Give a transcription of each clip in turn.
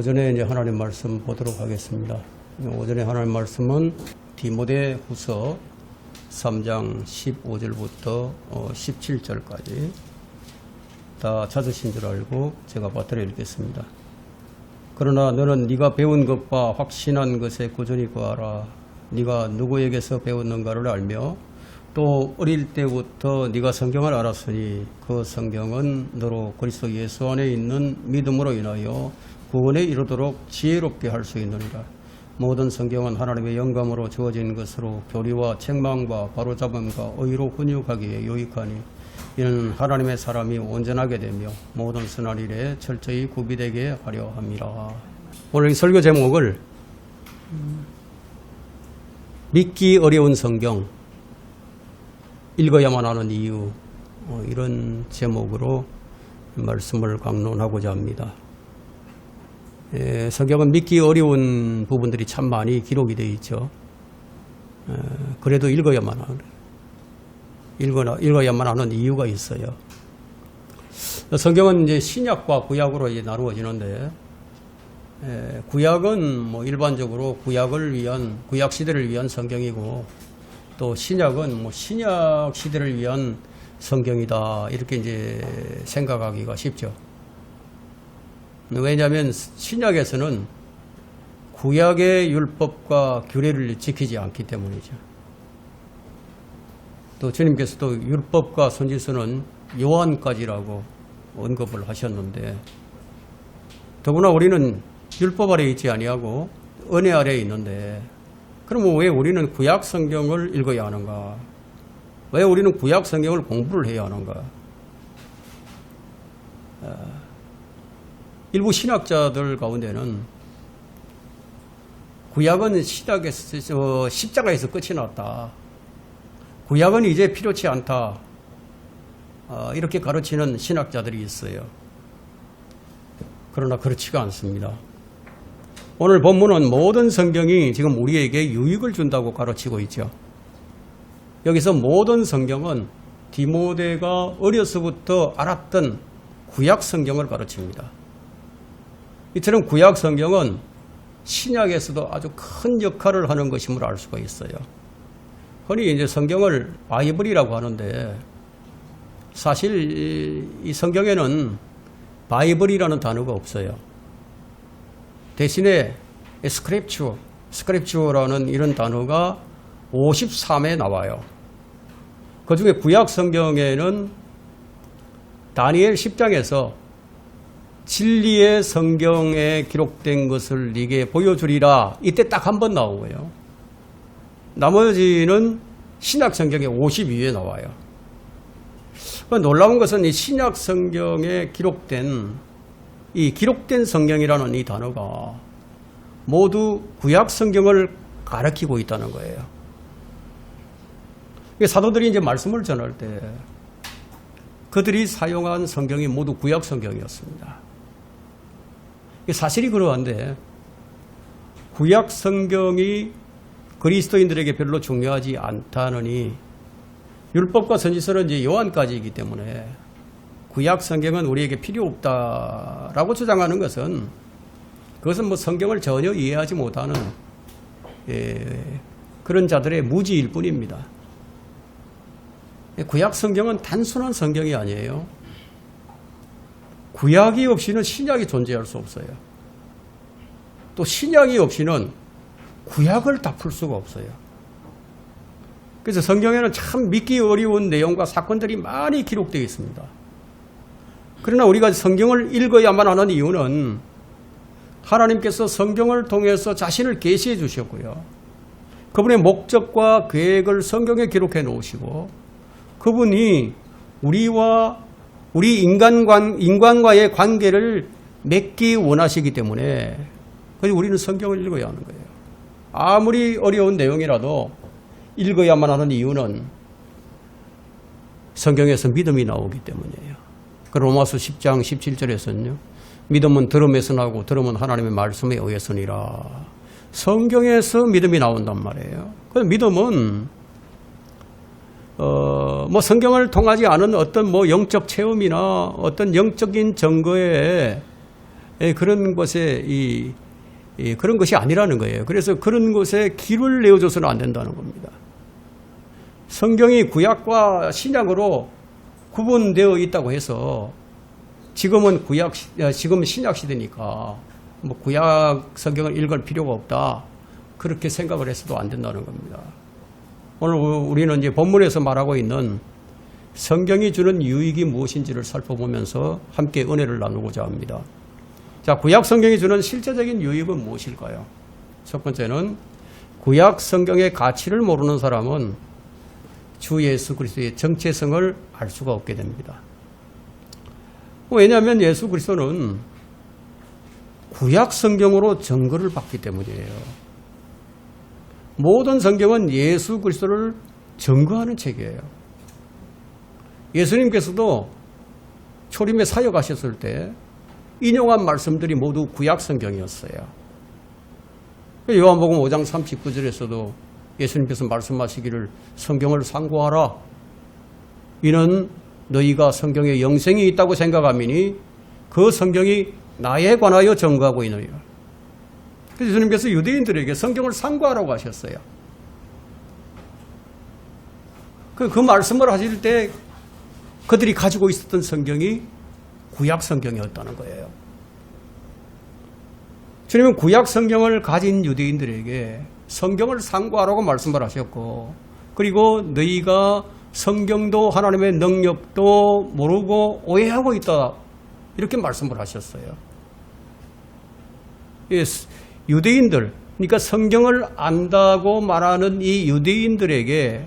오전에 이제 하나님 말씀 보도록 하겠습니다. 오전에 하나님 말씀은 디모데후서 3장 15절부터 17절까지 다 찾으신 줄 알고 제가 받들어 읽겠습니다. 그러나 너는 네가 배운 것과 확신한 것에 꾸준히 구하라. 네가 누구에게서 배웠는가를 알며 또 어릴 때부터 네가 성경을 알았으니 그 성경은 너로 그리스도 예수 안에 있는 믿음으로 인하여 구원에 이르도록 지혜롭게 할 수 있느니라. 모든 성경은 하나님의 영감으로 주어진 것으로 교리와 책망과 바로잡음과 의로 훈육하기에 유익하니 이는 하나님의 사람이 온전하게 되며 모든 선한 일에 철저히 구비되게 하려 함이라. 오늘 이 설교 제목을 믿기 어려운 성경 읽어야만 하는 이유, 이런 제목으로 말씀을 강론하고자 합니다. 성경은 믿기 어려운 부분들이 참 많이 기록이 되어 있죠. 그래도 읽어야만 하는 이유가 있어요. 성경은 이제 신약과 구약으로 이제 나누어지는데, 구약은 뭐 일반적으로 구약 시대를 위한 성경이고, 또 신약은 뭐 신약 시대를 위한 성경이다, 이렇게 이제 생각하기가 쉽죠. 왜냐하면 신약에서는 구약의 율법과 규례를 지키지 않기 때문이죠. 또 주님께서도 율법과 선지서는 요한까지라고 언급을 하셨는데, 더구나 우리는 율법 아래에 있지 아니하고 은혜 아래에 있는데, 그럼 왜 우리는 구약 성경을 읽어야 하는가? 왜 우리는 구약 성경을 공부를 해야 하는가? 일부 신학자들 가운데는 구약은 십자가에서 끝이 났다. 구약은 이제 필요치 않다. 이렇게 가르치는 신학자들이 있어요. 그러나 그렇지가 않습니다. 오늘 본문은 모든 성경이 지금 우리에게 유익을 준다고 가르치고 있죠. 여기서 모든 성경은 디모데가 어려서부터 알았던 구약 성경을 가르칩니다. 이처럼 구약 성경은 신약에서도 아주 큰 역할을 하는 것임을 알 수가 있어요. 흔히 이제 성경을 바이블이라고 하는데, 사실 이 성경에는 바이블이라는 단어가 없어요. 대신에 스크립처라는 이런 단어가 53에 나와요. 그 중에 구약 성경에는 다니엘 10장에서 진리의 성경에 기록된 것을 네게 보여주리라, 이때 딱 한 번 나오고요. 나머지는 신약 성경에 52에 나와요. 놀라운 것은 이 신약 성경에 기록된 성경이라는 이 단어가 모두 구약 성경을 가리키고 있다는 거예요. 사도들이 이제 말씀을 전할 때 그들이 사용한 성경이 모두 구약 성경이었습니다. 사실이 그러한데, 구약 성경이 그리스도인들에게 별로 중요하지 않다느니 율법과 선지서는 이제 요한까지이기 때문에 구약 성경은 우리에게 필요 없다라고 주장하는 것은, 그것은 뭐 성경을 전혀 이해하지 못하는 그런 자들의 무지일 뿐입니다. 구약 성경은 단순한 성경이 아니에요. 구약이 없이는 신약이 존재할 수 없어요. 또 신약이 없이는 구약을 다 풀 수가 없어요. 그래서 성경에는 참 믿기 어려운 내용과 사건들이 많이 기록되어 있습니다. 그러나 우리가 성경을 읽어야만 하는 이유는 하나님께서 성경을 통해서 자신을 계시해 주셨고요. 그분의 목적과 계획을 성경에 기록해 놓으시고, 그분이 우리 인간과의 관계를 맺기 원하시기 때문에 우리는 성경을 읽어야 하는 거예요. 아무리 어려운 내용이라도 읽어야만 하는 이유는 성경에서 믿음이 나오기 때문이에요. 로마서 10장 17절에서는요. 믿음은 들음에서 나고 들음은 하나님의 말씀에 의해서니라. 성경에서 믿음이 나온단 말이에요. 그래서 믿음은 뭐 성경을 통하지 않은 어떤 뭐 영적 체험이나 어떤 영적인 증거에 그런 것에 그런 것이 아니라는 거예요. 그래서 그런 것에 길을 내어줘서는 안 된다는 겁니다. 성경이 구약과 신약으로 구분되어 있다고 해서 지금은 지금은 신약 시대니까 뭐 구약 성경을 읽을 필요가 없다. 그렇게 생각을 해서도 안 된다는 겁니다. 오늘 우리는 이제 본문에서 말하고 있는 성경이 주는 유익이 무엇인지를 살펴보면서 함께 은혜를 나누고자 합니다. 자, 구약 성경이 주는 실제적인 유익은 무엇일까요? 첫 번째는 구약 성경의 가치를 모르는 사람은 주 예수 그리스도의 정체성을 알 수가 없게 됩니다. 왜냐하면 예수 그리스도는 구약 성경으로 증거를 받기 때문이에요. 모든 성경은 예수 그리스도를 증거하는 책이에요. 예수님께서도 초림에 사역하셨을 때 인용한 말씀들이 모두 구약 성경이었어요. 요한복음 5장 39절에서도 예수님께서 말씀하시기를 성경을 상고하라. 이는 너희가 성경에 영생이 있다고 생각함이니 그 성경이 나에 관하여 증거하고 있느니라. 그래서 예수님께서 유대인들에게 성경을 상고하라고 하셨어요. 그 말씀을 하실 때 그들이 가지고 있었던 성경이 구약 성경이었다는 거예요. 주님은 구약 성경을 가진 유대인들에게 성경을 상고하라고 말씀을 하셨고, 그리고 너희가 성경도 하나님의 능력도 모르고 오해하고 있다, 이렇게 말씀을 하셨어요. 유대인들, 그러니까 성경을 안다고 말하는 이 유대인들에게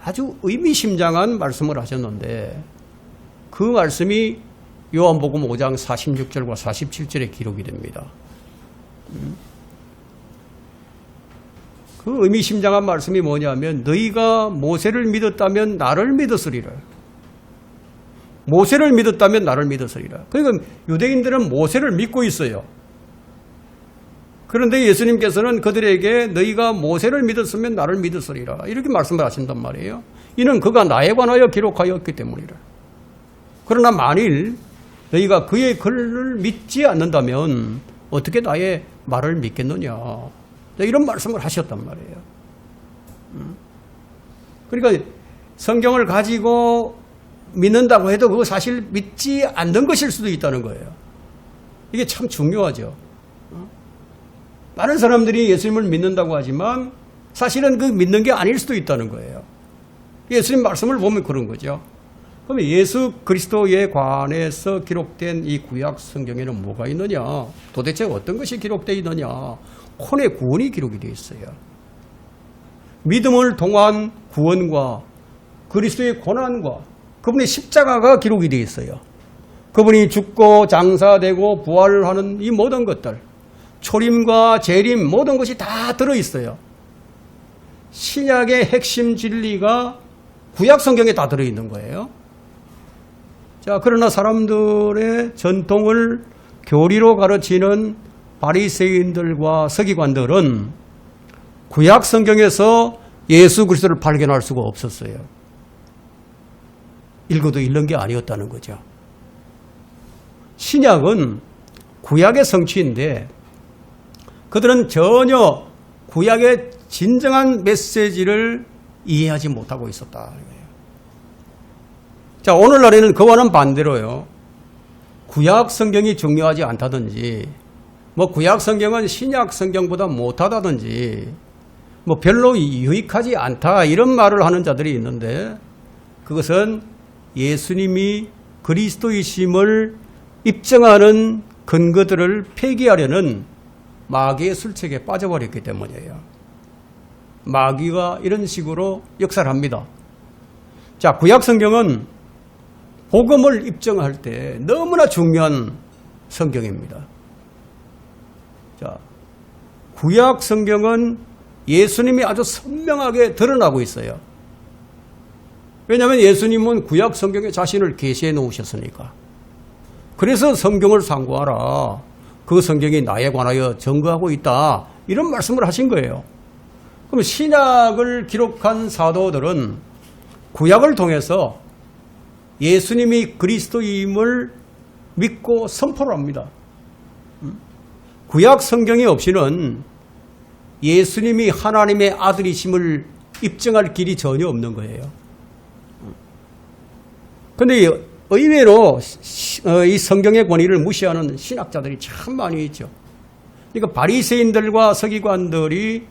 아주 의미심장한 말씀을 하셨는데, 그 말씀이 요한복음 5장 46절과 47절에 기록이 됩니다. 그 의미심장한 말씀이 뭐냐면 너희가 모세를 믿었다면 나를 믿었으리라. 모세를 믿었다면 나를 믿었으리라. 그러니까 유대인들은 모세를 믿고 있어요. 그런데 예수님께서는 그들에게 너희가 모세를 믿었으면 나를 믿었으리라, 이렇게 말씀을 하신단 말이에요. 이는 그가 나에 관하여 기록하였기 때문이라. 그러나 만일 너희가 그의 글을 믿지 않는다면 어떻게 나의 말을 믿겠느냐, 이런 말씀을 하셨단 말이에요. 그러니까 성경을 가지고 믿는다고 해도 그거 사실 믿지 않는 것일 수도 있다는 거예요. 이게 참 중요하죠. 많은 사람들이 예수님을 믿는다고 하지만 사실은 그 믿는 게 아닐 수도 있다는 거예요. 예수님 말씀을 보면 그런 거죠. 그러면 예수 그리스도에 관해서 기록된 이 구약 성경에는 뭐가 있느냐? 도대체 어떤 것이 기록되어 있느냐? 혼의 구원이 기록이 되어 있어요. 믿음을 통한 구원과 그리스도의 고난과 그분의 십자가가 기록이 되어 있어요. 그분이 죽고 장사되고 부활하는 이 모든 것들, 초림과 재림, 모든 것이 다 들어있어요. 신약의 핵심 진리가 구약 성경에 다 들어있는 거예요. 자, 그러나 사람들의 전통을 교리로 가르치는 바리새인들과 서기관들은 구약 성경에서 예수 그리스도를 발견할 수가 없었어요. 읽어도 읽는 게 아니었다는 거죠. 신약은 구약의 성취인데 그들은 전혀 구약의 진정한 메시지를 이해하지 못하고 있었다. 자, 오늘날에는 그와는 반대로요. 구약 성경이 중요하지 않다든지, 뭐 구약 성경은 신약 성경보다 못하다든지, 뭐 별로 유익하지 않다, 이런 말을 하는 자들이 있는데, 그것은 예수님이 그리스도이심을 입증하는 근거들을 폐기하려는 마귀의 술책에 빠져버렸기 때문이에요. 마귀가 이런 식으로 역사를 합니다. 자, 구약 성경은 복음을 입증할 때 너무나 중요한 성경입니다. 자, 구약 성경은 예수님이 아주 선명하게 드러나고 있어요. 왜냐하면 예수님은 구약 성경에 자신을 계시해 놓으셨으니까. 그래서 성경을 상고하라. 그 성경이 나에 관하여 증거하고 있다, 이런 말씀을 하신 거예요. 그럼 신약을 기록한 사도들은 구약을 통해서 예수님이 그리스도임을 믿고 선포를 합니다. 구약 성경이 없이는 예수님이 하나님의 아들이심을 입증할 길이 전혀 없는 거예요. 그런데 의외로 이 성경의 권위를 무시하는 신학자들이 참 많이 있죠. 그러니까 바리새인들과 서기관들이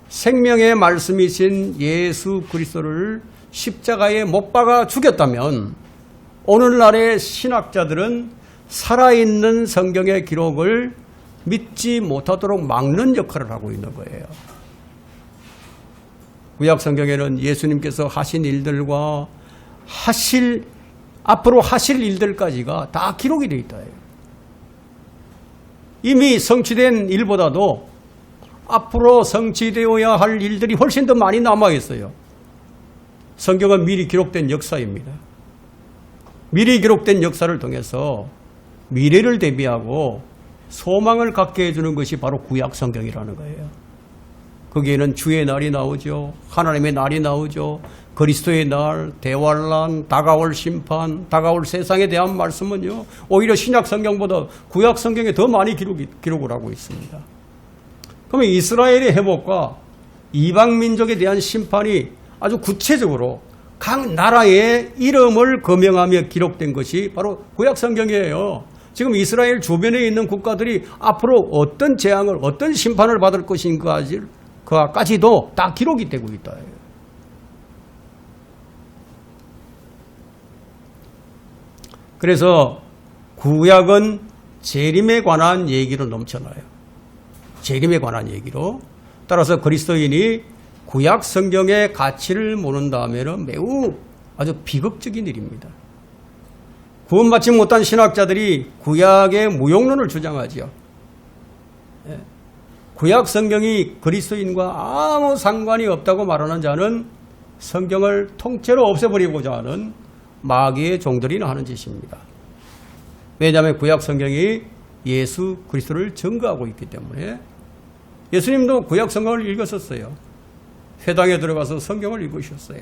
생명의 말씀이신 예수 그리스도를 십자가에 못 박아 죽였다면 오늘날의 신학자들은 살아있는 성경의 기록을 믿지 못하도록 막는 역할을 하고 있는 거예요. 구약 성경에는 예수님께서 하신 일들과 앞으로 하실 일들까지가 다 기록이 되어 있다. 이미 성취된 일보다도 앞으로 성취되어야 할 일들이 훨씬 더 많이 남아 있어요. 성경은 미리 기록된 역사입니다. 미리 기록된 역사를 통해서 미래를 대비하고 소망을 갖게 해주는 것이 바로 구약 성경이라는 거예요. 거기에는 주의 날이 나오죠. 하나님의 날이 나오죠. 그리스도의 날, 대환란, 다가올 심판, 다가올 세상에 대한 말씀은요, 오히려 신약 성경보다 구약 성경에 더 많이 기록을 하고 있습니다. 그러면 이스라엘의 회복과 이방 민족에 대한 심판이 아주 구체적으로 각 나라의 이름을 거명하며 기록된 것이 바로 구약 성경이에요. 지금 이스라엘 주변에 있는 국가들이 앞으로 어떤 재앙을, 어떤 심판을 받을 것인가까지도 다 기록이 되고 있다. 그래서 구약은 재림에 관한 얘기로 넘쳐나요. 재림에 관한 얘기로. 따라서 그리스도인이 구약 성경의 가치를 모른다면 매우 아주 비극적인 일입니다. 구원받지 못한 신학자들이 구약의 무용론을 주장하죠. 구약 성경이 그리스도인과 아무 상관이 없다고 말하는 자는 성경을 통째로 없애버리고자 하는 마귀의 종들이나 하는 짓입니다. 왜냐하면 구약 성경이 예수 그리스도를 증거하고 있기 때문에. 예수님도 구약 성경을 읽었었어요. 회당에 들어가서 성경을 읽으셨어요.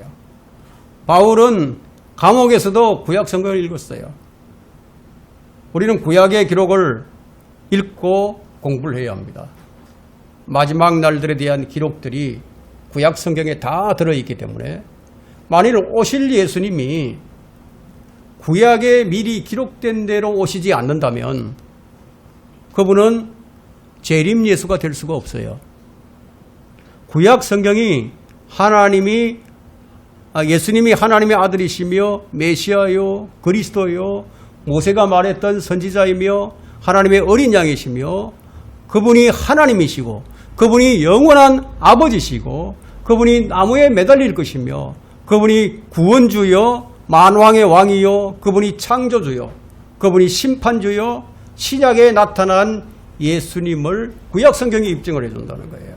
바울은 감옥에서도 구약 성경을 읽었어요. 우리는 구약의 기록을 읽고 공부를 해야 합니다. 마지막 날들에 대한 기록들이 구약 성경에 다 들어있기 때문에 만일 오실 예수님이 구약에 미리 기록된 대로 오시지 않는다면 그분은 재림 예수가 될 수가 없어요. 구약 성경이 예수님이 하나님의 아들이시며 메시아요, 그리스도요, 모세가 말했던 선지자이며 하나님의 어린 양이시며 그분이 하나님이시고 그분이 영원한 아버지시고 그분이 나무에 매달릴 것이며 그분이 구원주요, 만왕의 왕이요, 그분이 창조주요, 그분이 심판주요, 신약에 나타난 예수님을 구약 성경이 입증을 해준다는 거예요.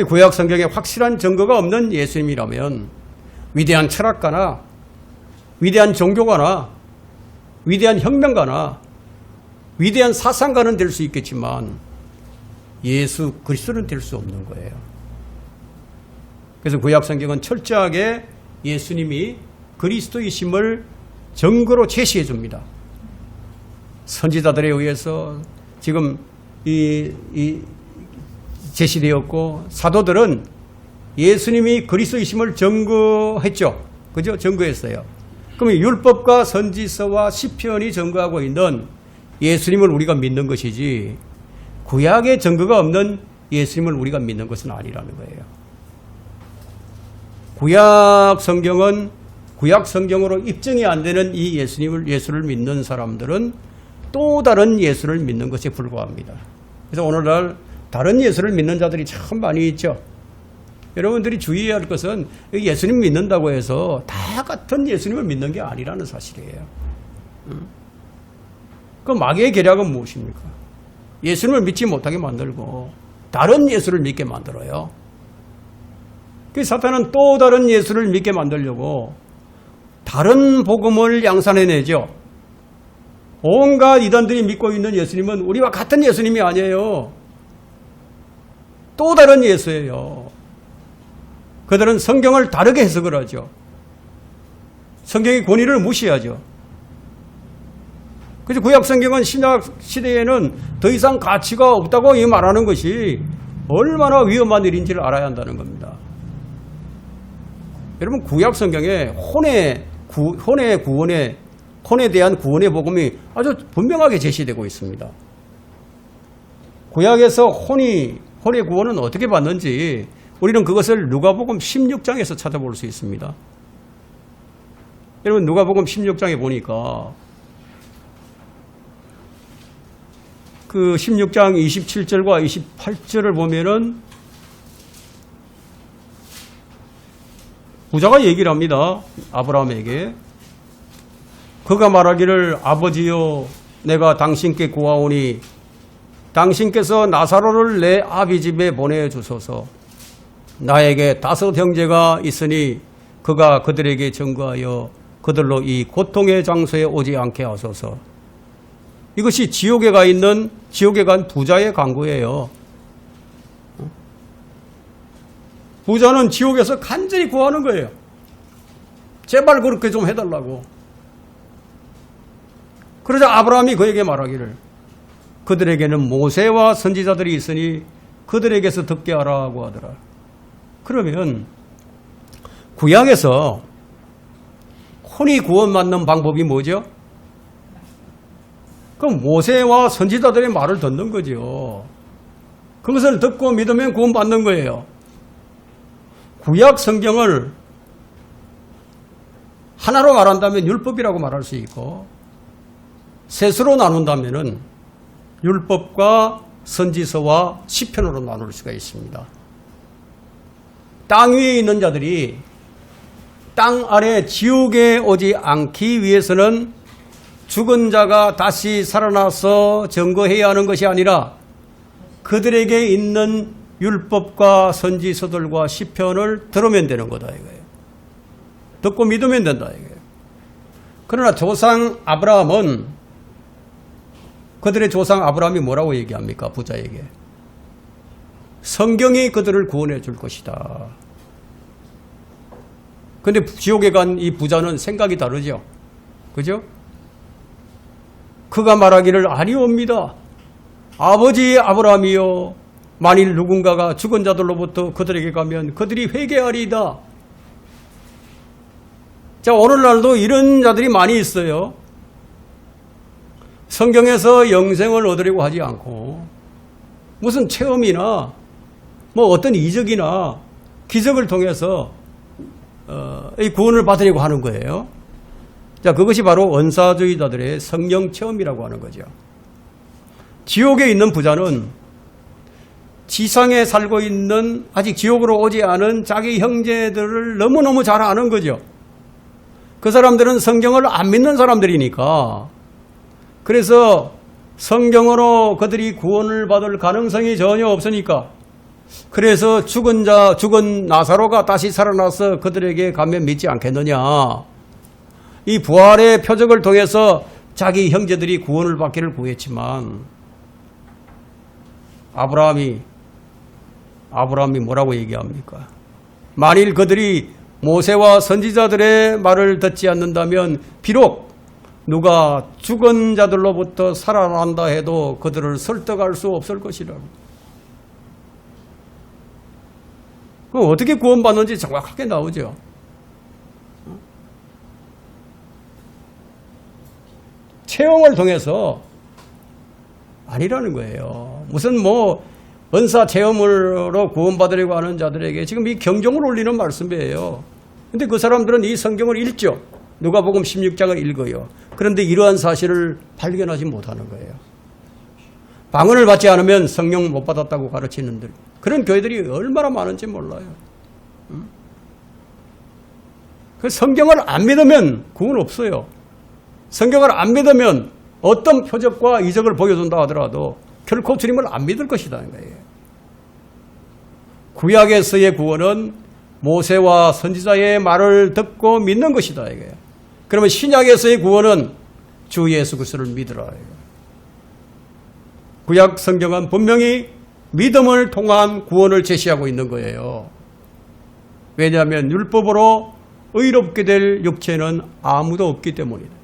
구약 성경에 확실한 증거가 없는 예수님이라면 위대한 철학가나 위대한 종교가나 위대한 혁명가나 위대한 사상가는 될 수 있겠지만 예수 그리스도는 될 수 없는 거예요. 그래서 구약 성경은 철저하게 예수님이 그리스도이심을 증거로 제시해 줍니다. 선지자들에 의해서 지금 제시되었고 사도들은 예수님이 그리스도이심을 증거했죠. 그죠? 증거했어요. 그러면 율법과 선지서와 시편이 증거하고 있는 예수님을 우리가 믿는 것이지 구약의 증거가 없는 예수님을 우리가 믿는 것은 아니라는 거예요. 구약 성경은 구약 성경으로 입증이 안 되는 이 예수를 믿는 사람들은 또 다른 예수를 믿는 것에 불과합니다. 그래서 오늘날 다른 예수를 믿는 자들이 참 많이 있죠. 여러분들이 주의해야 할 것은 예수님 믿는다고 해서 다 같은 예수님을 믿는 게 아니라는 사실이에요. 그 마귀의 계략은 무엇입니까? 예수님을 믿지 못하게 만들고 다른 예수를 믿게 만들어요. 그 사탄은 또 다른 예수를 믿게 만들려고 다른 복음을 양산해내죠. 온갖 이단들이 믿고 있는 예수님은 우리와 같은 예수님이 아니에요. 또 다른 예수예요. 그들은 성경을 다르게 해석을 하죠. 성경의 권위를 무시하죠. 그래서 구약 성경은 신약 시대에는 더 이상 가치가 없다고 이 말하는 것이 얼마나 위험한 일인지를 알아야 한다는 겁니다. 여러분, 구약 성경에 혼에 대한 구원의 복음이 아주 분명하게 제시되고 있습니다. 구약에서 혼의 구원은 어떻게 받는지 우리는 그것을 누가복음 16장에서 찾아볼 수 있습니다. 여러분, 누가복음 16장에 보니까 그 16장 27절과 28절을 보면은 부자가 얘기를 합니다. 아브라함에게. 그가 말하기를 아버지여 내가 당신께 구하오니 당신께서 나사로를 내 아비 집에 보내주소서. 나에게 5 형제가 있으니 그가 그들에게 증거하여 그들로 이 고통의 장소에 오지 않게 하소서. 이것이 지옥에 간 부자의 간구예요. 부자는 지옥에서 간절히 구하는 거예요. 제발 그렇게 좀 해달라고. 그러자 아브라함이 그에게 말하기를 그들에게는 모세와 선지자들이 있으니 그들에게서 듣게 하라고 하더라. 그러면 구약에서 혼이 구원받는 방법이 뭐죠? 그럼 모세와 선지자들의 말을 듣는 거죠. 그것을 듣고 믿으면 구원받는 거예요. 구약 성경을 하나로 말한다면 율법이라고 말할 수 있고 셋으로 나눈다면 율법과 선지서와 시편으로 나눌 수가 있습니다. 땅 위에 있는 자들이 땅 아래 지옥에 오지 않기 위해서는 죽은 자가 다시 살아나서 증거해야 하는 것이 아니라 그들에게 있는 율법과 선지서들과 시편을 들으면 되는 거다 이거예요. 듣고 믿으면 된다 이거예요. 그러나 조상 아브라함은 그들의 조상 아브라함이 뭐라고 얘기합니까? 부자에게. 성경이 그들을 구원해 줄 것이다. 근데 지옥에 간 이 부자는 생각이 다르죠. 그죠? 그가 말하기를 아니옵니다. 아버지 아브라함이요. 만일 누군가가 죽은 자들로부터 그들에게 가면 그들이 회개하리이다. 자, 오늘날도 이런 자들이 많이 있어요. 성경에서 영생을 얻으려고 하지 않고 무슨 체험이나 뭐 어떤 이적이나 기적을 통해서 이 구원을 받으려고 하는 거예요. 자, 그것이 바로 은사주의자들의 성령 체험이라고 하는 거죠. 지옥에 있는 부자는 지상에 살고 있는 아직 지옥으로 오지 않은 자기 형제들을 너무너무 잘 아는 거죠. 그 사람들은 성경을 안 믿는 사람들이니까. 그래서 성경으로 그들이 구원을 받을 가능성이 전혀 없으니까. 그래서 죽은 나사로가 다시 살아나서 그들에게 가면 믿지 않겠느냐. 이 부활의 표적을 통해서 자기 형제들이 구원을 받기를 구했지만 아브라함이 뭐라고 얘기합니까? 만일 그들이 모세와 선지자들의 말을 듣지 않는다면 비록 누가 죽은 자들로부터 살아난다 해도 그들을 설득할 수 없을 것이라고. 그럼 어떻게 구원받는지 정확하게 나오죠. 체험을 통해서 아니라는 거예요. 무슨 은사 체험으로 구원받으려고 하는 자들에게 지금 이 경종을 울리는 말씀이에요. 근데 그 사람들은 이 성경을 읽죠. 누가복음 16장을 읽어요. 그런데 이러한 사실을 발견하지 못하는 거예요. 방언을 받지 않으면 성령 못 받았다고 가르치는 그런 교회들이 얼마나 많은지 몰라요. 그 성경을 안 믿으면 구원 없어요. 성경을 안 믿으면 어떤 표적과 이적을 보여준다 하더라도 결코 주님을 안 믿을 것이라는 거예요. 구약에서의 구원은 모세와 선지자의 말을 듣고 믿는 것이다 이거예요. 그러면 신약에서의 구원은 주 예수 그리스도를 믿으라 이거예요. 구약 성경은 분명히 믿음을 통한 구원을 제시하고 있는 거예요. 왜냐하면 율법으로 의롭게 될 육체는 아무도 없기 때문이다.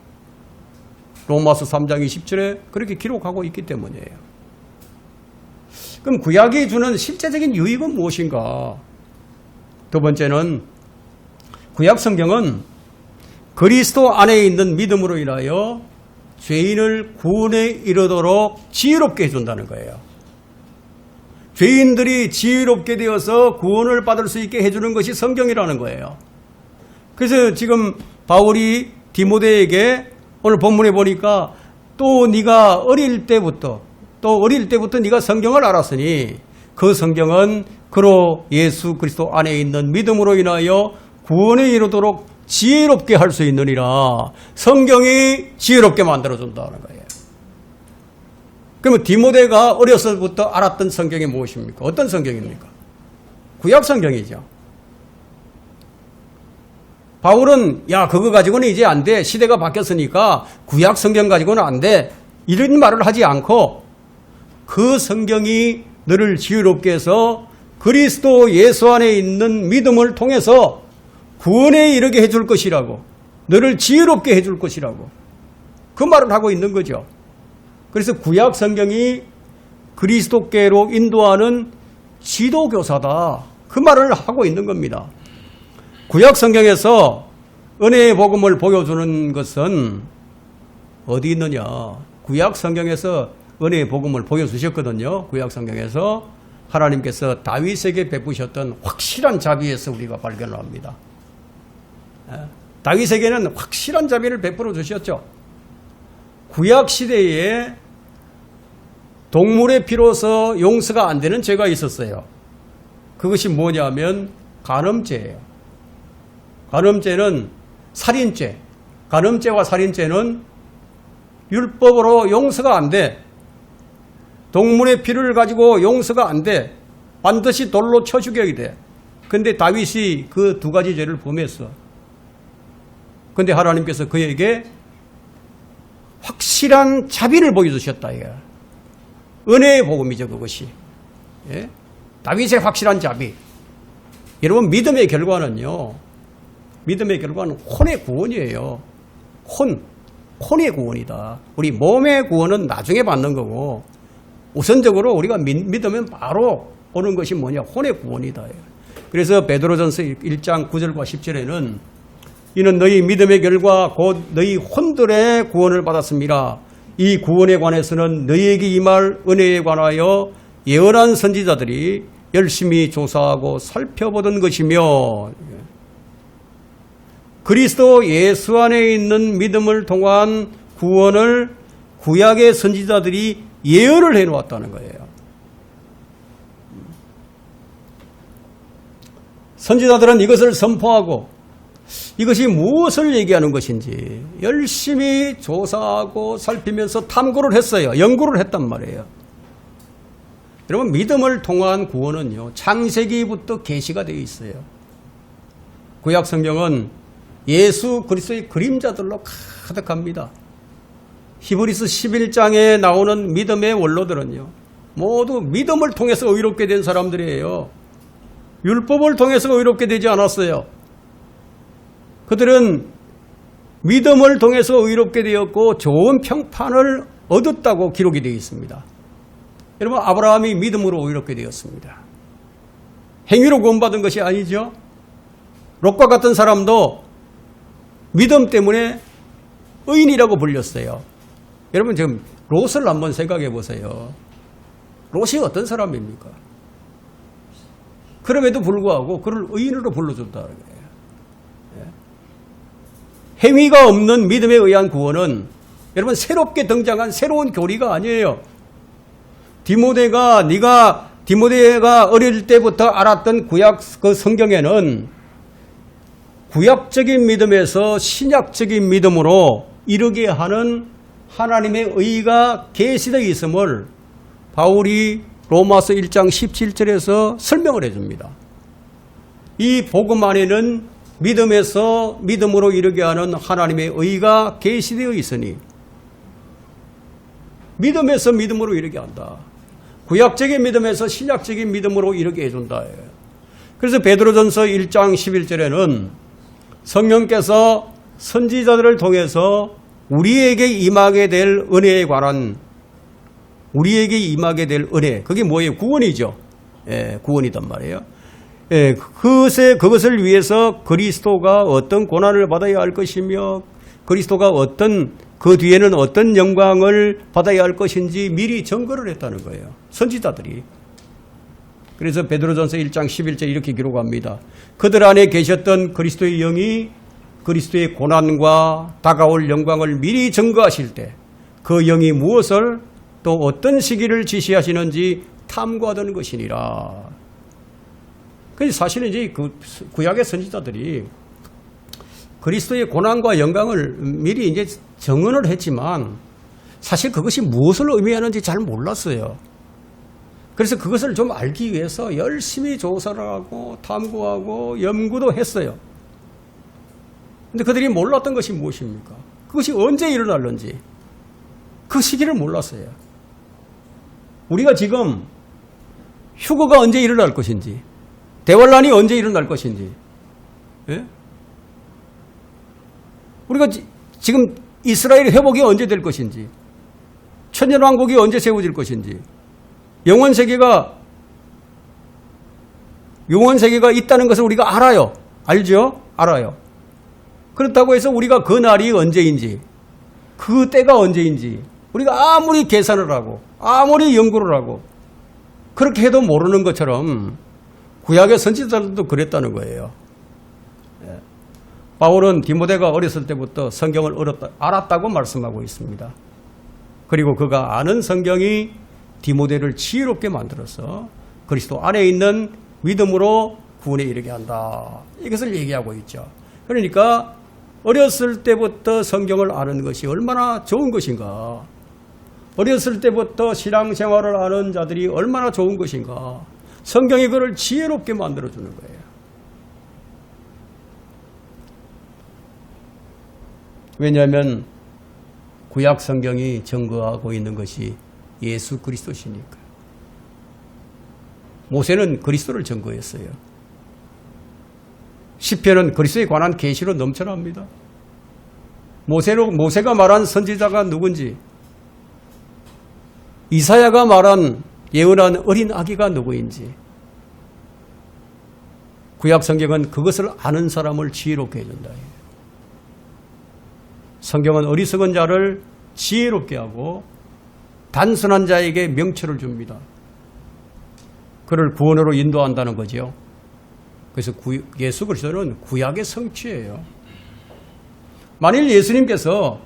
로마서 3장 20절에 그렇게 기록하고 있기 때문이에요. 그럼 구약이 주는 실제적인 유익은 무엇인가? 두 번째는 구약 성경은 그리스도 안에 있는 믿음으로 인하여 죄인을 구원에 이르도록 지혜롭게 해준다는 거예요. 죄인들이 지혜롭게 되어서 구원을 받을 수 있게 해주는 것이 성경이라는 거예요. 그래서 지금 바울이 디모데에게 오늘 본문에 보니까 또 네가 어릴 때부터 네가 성경을 알았으니 그 성경은 그로 예수 그리스도 안에 있는 믿음으로 인하여 구원에 이르도록 지혜롭게 할 수 있느니라. 성경이 지혜롭게 만들어준다는 거예요. 그러면 디모데가 어려서부터 알았던 성경이 무엇입니까? 어떤 성경입니까? 구약 성경이죠. 바울은 야 그거 가지고는 이제 안 돼. 시대가 바뀌었으니까 구약 성경 가지고는 안 돼. 이런 말을 하지 않고 그 성경이 너를 지혜롭게 해서 그리스도 예수 안에 있는 믿음을 통해서 구원에 이르게 해줄 것이라고, 너를 지혜롭게 해줄 것이라고 그 말을 하고 있는 거죠. 그래서 구약 성경이 그리스도께로 인도하는 지도교사다, 그 말을 하고 있는 겁니다. 구약 성경에서 은혜의 복음을 보여주는 것은 어디 있느냐? 구약 성경에서 은혜의 복음을 보여주셨거든요. 구약 성경에서 하나님께서 다윗에게 베푸셨던 확실한 자비에서 우리가 발견을 합니다. 다윗에게는 확실한 자비를 베풀어 주셨죠. 구약 시대에 동물의 피로서 용서가 안 되는 죄가 있었어요. 그것이 뭐냐면 간음죄예요. 간음죄는 살인죄. 간음죄와 살인죄는 율법으로 용서가 안 돼. 동물의 피를 가지고 용서가 안 돼. 반드시 돌로 쳐 죽여야 돼. 근데 다윗이 그 두 가지 죄를 범했어. 근데 하나님께서 그에게 확실한 자비를 보여주셨다. 은혜의 복음이죠, 그것이. 예? 다윗의 확실한 자비. 여러분, 믿음의 결과는요, 믿음의 결과는 혼의 구원이에요. 혼의 구원이다. 우리 몸의 구원은 나중에 받는 거고, 우선적으로 우리가 믿으면 바로 오는 것이 뭐냐? 혼의 구원이다. 그래서 베드로전서 1장 9절과 10절에는 이는 너희 믿음의 결과 곧 너희 혼들의 구원을 받았습니다. 이 구원에 관해서는 너희에게 임할 은혜에 관하여 예언한 선지자들이 열심히 조사하고 살펴보던 것이며, 그리스도 예수 안에 있는 믿음을 통한 구원을 구약의 선지자들이 예언을 해놓았다는 거예요. 선지자들은 이것을 선포하고 이것이 무엇을 얘기하는 것인지 열심히 조사하고 살피면서 탐구를 했어요. 연구를 했단 말이에요. 여러분, 믿음을 통한 구원은요, 창세기부터 계시가 되어 있어요. 구약 성경은 예수 그리스도의 그림자들로 가득합니다. 히브리서 11장에 나오는 믿음의 원로들은요, 모두 믿음을 통해서 의롭게 된 사람들이에요. 율법을 통해서 의롭게 되지 않았어요. 그들은 믿음을 통해서 의롭게 되었고 좋은 평판을 얻었다고 기록이 되어 있습니다. 여러분, 아브라함이 믿음으로 의롭게 되었습니다. 행위로 구원받은 것이 아니죠. 롯과 같은 사람도 믿음 때문에 의인이라고 불렸어요. 여러분, 지금 롯을 한번 생각해 보세요. 롯이 어떤 사람입니까? 그럼에도 불구하고 그를 의인으로 불러준다는 거예요. 행위가 없는 믿음에 의한 구원은 여러분 새롭게 등장한 새로운 교리가 아니에요. 디모데가 어릴 때부터 알았던 구약 그 성경에는 구약적인 믿음에서 신약적인 믿음으로 이르게 하는 하나님의 의가 계시되어 있음을 바울이 로마서 1장 17절에서 설명을 해줍니다. 이 복음 안에는 믿음에서 믿음으로 이르게 하는 하나님의 의가 계시되어 있으니 믿음에서 믿음으로 이르게 한다. 구약적인 믿음에서 신약적인 믿음으로 이르게 해준다. 그래서 베드로전서 1장 11절에는 성령께서 선지자들을 통해서 우리에게 임하게 될 은혜에 관한 우리에게 임하게 될 은혜, 그게 뭐예요? 구원이죠. 예, 구원이단 말이에요. 예, 그것을 위해서 그리스도가 어떤 고난을 받아야 할 것이며 그리스도가 그 뒤에는 어떤 영광을 받아야 할 것인지 미리 증거를 했다는 거예요. 선지자들이. 그래서 베드로전서 1장 11절 이렇게 기록합니다. 그들 안에 계셨던 그리스도의 영이 그리스도의 고난과 다가올 영광을 미리 증거하실 때 그 영이 무엇을 또 어떤 시기를 지시하시는지 탐구하던 것이니라. 그래서 사실은 이제 구약의 선지자들이 그리스도의 고난과 영광을 미리 이제 증언을 했지만 사실 그것이 무엇을 의미하는지 잘 몰랐어요. 그래서 그것을 좀 알기 위해서 열심히 조사를 하고 탐구하고 연구도 했어요. 근데 그들이 몰랐던 것이 무엇입니까? 그것이 언제 일어날는지 그 시기를 몰랐어요. 우리가 지금 휴거가 언제 일어날 것인지 대환란이 언제 일어날 것인지 예? 우리가 지금 이스라엘 회복이 언제 될 것인지 천년왕국이 언제 세워질 것인지 영원세계가 있다는 것을 우리가 알아요. 알죠? 알아요. 그렇다고 해서 우리가 그 날이 언제인지 그 때가 언제인지 우리가 아무리 계산을 하고 아무리 연구를 하고 그렇게 해도 모르는 것처럼 구약의 선지자들도 그랬다는 거예요. 바울은 디모데가 어렸을 때부터 성경을 알았다고 말씀하고 있습니다. 그리고 그가 아는 성경이 디모데를 지혜롭게 만들어서 그리스도 안에 있는 믿음으로 구원에 이르게 한다. 이것을 얘기하고 있죠. 그러니까 어렸을 때부터 성경을 아는 것이 얼마나 좋은 것인가. 어렸을 때부터 신앙생활을 아는 자들이 얼마나 좋은 것인가. 성경이 그를 지혜롭게 만들어주는 거예요. 왜냐하면 구약 성경이 증거하고 있는 것이 예수 그리스도시니까. 모세는 그리스도를 증거했어요. 시편은 그리스도에 관한 계시로 넘쳐납니다. 모세가 말한 선지자가 누군지, 이사야가 말한 예언한 어린 아기가 누구인지, 구약 성경은 그것을 아는 사람을 지혜롭게 해준다. 성경은 어리석은 자를 지혜롭게 하고 단순한 자에게 명철을 줍니다. 그를 구원으로 인도한다는 거죠. 그래서 예수 그리스도는 구약의 성취예요. 만일 예수님께서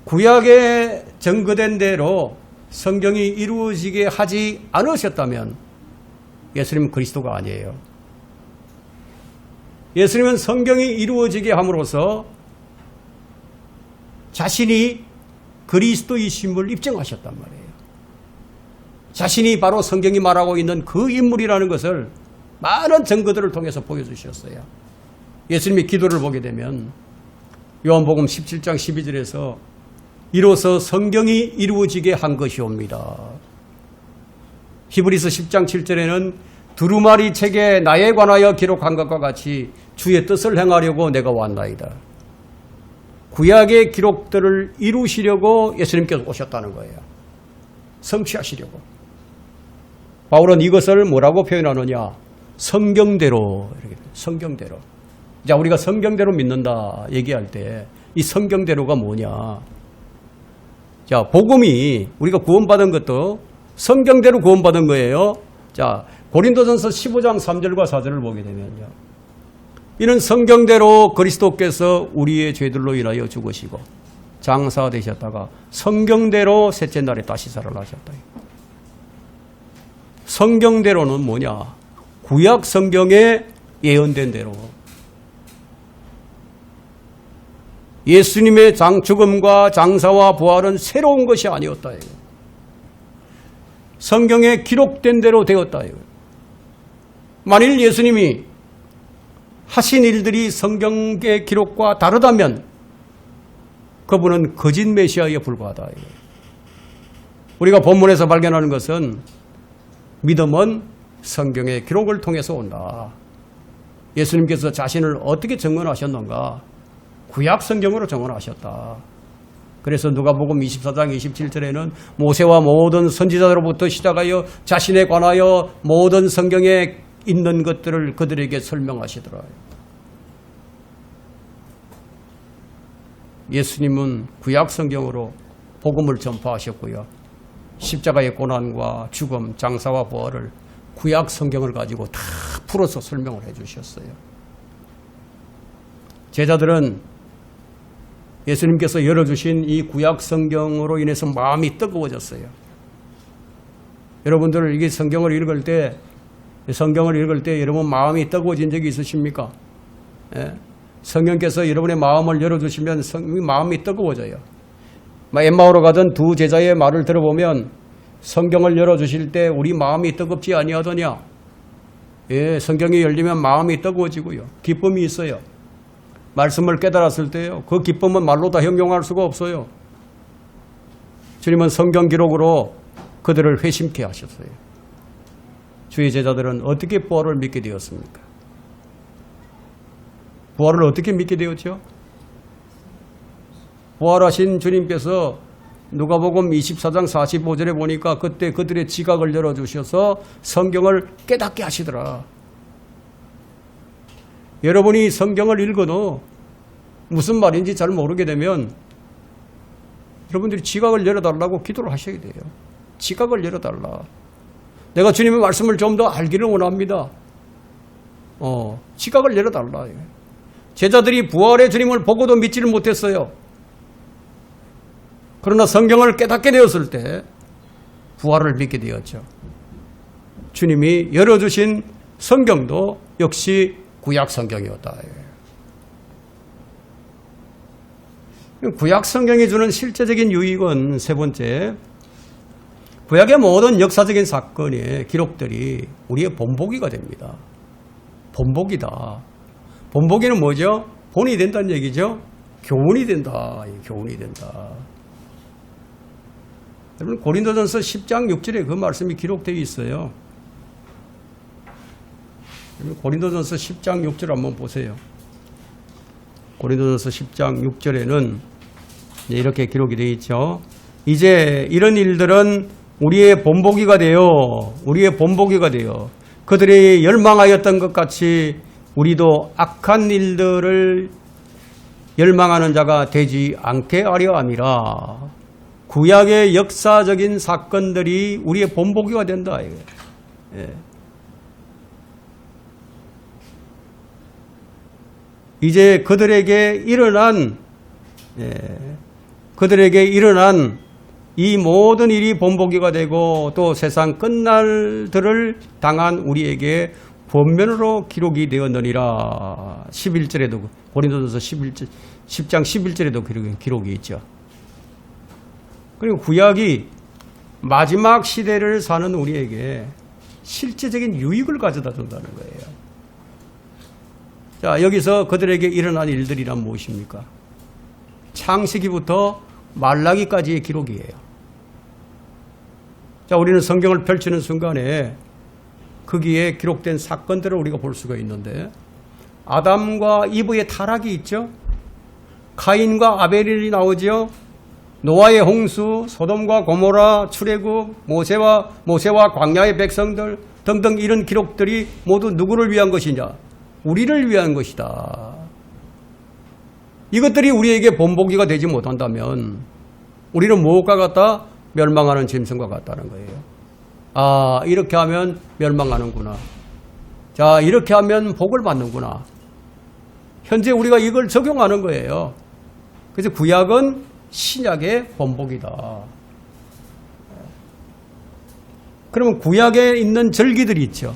구약에 증거된 대로 성경이 이루어지게 하지 않으셨다면 예수님은 그리스도가 아니에요. 예수님은 성경이 이루어지게 함으로써 자신이 그리스도이심을 입증하셨단 말이에요. 자신이 바로 성경이 말하고 있는 그 인물이라는 것을 많은 증거들을 통해서 보여주셨어요. 예수님의 기도를 보게 되면 요한복음 17장 12절에서 이로써 성경이 이루어지게 한 것이옵니다. 히브리서 10장 7절에는 두루마리 책에 나에 관하여 기록한 것과 같이 주의 뜻을 행하려고 내가 왔나이다. 구약의 기록들을 이루시려고 예수님께서 오셨다는 거예요. 성취하시려고. 바울은 이것을 뭐라고 표현하느냐? 성경대로. 성경대로. 자, 우리가 성경대로 믿는다 얘기할 때 이 성경대로가 뭐냐? 자, 복음이 우리가 구원받은 것도 성경대로 구원받은 거예요. 자, 고린도전서 15장 3절과 4절을 보게 되면요. 이는 성경대로 그리스도께서 우리의 죄들로 인하여 죽으시고 장사되셨다가 성경대로 셋째 날에 다시 살아나셨다. 성경대로는 뭐냐? 구약 성경에 예언된 대로 예수님의 죽음과 장사와 부활은 새로운 것이 아니었다. 성경에 기록된 대로 되었다. 만일 예수님이 하신 일들이 성경의 기록과 다르다면 그분은 거짓 메시아에 불과하다. 우리가 본문에서 발견하는 것은 믿음은 성경의 기록을 통해서 온다. 예수님께서 자신을 어떻게 증언하셨는가? 구약 성경으로 정언하셨다. 그래서 누가복음 24장 27절에는 모세와 모든 선지자로부터 시작하여 자신에 관하여 모든 성경에 있는 것들을 그들에게 설명하시더라. 예수님은 구약 성경으로 복음을 전파하셨고요. 십자가의 고난과 죽음, 장사와 부활을 구약 성경을 가지고 다 풀어서 설명을 해 주셨어요. 제자들은 예수님께서 열어주신 이 구약 성경으로 인해서 마음이 뜨거워졌어요. 여러분들 이게 성경을 읽을 때 여러분 마음이 뜨거워진 적이 있으십니까? 예? 성령께서 여러분의 마음을 열어주시면 마음이 뜨거워져요. 엠마오로 가던 두 제자의 말을 들어보면 성경을 열어주실 때 우리 마음이 뜨겁지 아니하더냐? 예, 성경이 열리면 마음이 뜨거워지고요. 기쁨이 있어요. 말씀을 깨달았을 때요. 그 기쁨은 말로 다 형용할 수가 없어요. 주님은 성경 기록으로 그들을 회심케 하셨어요. 주의 제자들은 어떻게 부활을 믿게 되었습니까? 부활을 어떻게 믿게 되었죠? 부활하신 주님께서 누가복음 24장 45절에 보니까 그때 그들의 지각을 열어주셔서 성경을 깨닫게 하시더라. 여러분이 성경을 읽어도 무슨 말인지 잘 모르게 되면 여러분들이 지각을 열어달라고 기도를 하셔야 돼요. 지각을 열어달라. 내가 주님의 말씀을 좀 더 알기를 원합니다. 지각을 열어달라. 제자들이 부활의 주님을 보고도 믿지를 못했어요. 그러나 성경을 깨닫게 되었을 때 부활을 믿게 되었죠. 주님이 열어주신 성경도 역시 구약 성경이었다. 구약 성경이 주는 실제적인 유익은 세 번째, 구약의 모든 역사적인 사건의 기록들이 우리의 본보기가 됩니다. 본보기다. 본보기는 뭐죠? 본이 된다는 얘기죠. 교훈이 된다. 교훈이 된다. 여러분 고린도전서 10장 6절에 그 말씀이 기록되어 있어요. 고린도전서 10장 6절 한번 보세요. 고린도전서 10장 6절에는 이렇게 기록이 되어 있죠. 이제 이런 일들은 우리의 본보기가 되어 그들이 열망하였던 것 같이 우리도 악한 일들을 열망하는 자가 되지 않게 하려 함이라. 구약의 역사적인 사건들이 우리의 본보기가 된다. 예. 이제 그들에게 일어난 이 모든 일이 본보기가 되고 또 세상 끝날들을 당한 우리에게 본면으로 기록이 되었느니라. 11절에도 고린도전서 10장 11절에도 기록이 있죠. 그리고 구약이 마지막 시대를 사는 우리에게 실제적인 유익을 가져다 준다는 거예요. 자, 여기서 그들에게 일어난 일들이란 무엇입니까? 창세기부터 말라기까지의 기록이에요. 자, 우리는 성경을 펼치는 순간에 거기에 기록된 사건들을 우리가 볼 수가 있는데, 아담과 이브의 타락이 있죠. 카인과 아벨이 나오죠. 노아의 홍수, 소돔과 고모라, 출애굽, 모세와 광야의 백성들 등등 이런 기록들이 모두 누구를 위한 것이냐? 우리를 위한 것이다. 이것들이 우리에게 본보기가 되지 못한다면 우리는 무엇과 같다? 멸망하는 짐승과 같다는 거예요. 아, 이렇게 하면 멸망하는구나. 자, 이렇게 하면 복을 받는구나. 현재 우리가 이걸 적용하는 거예요. 그래서 구약은 신약의 본보기다. 그러면 구약에 있는 절기들이 있죠.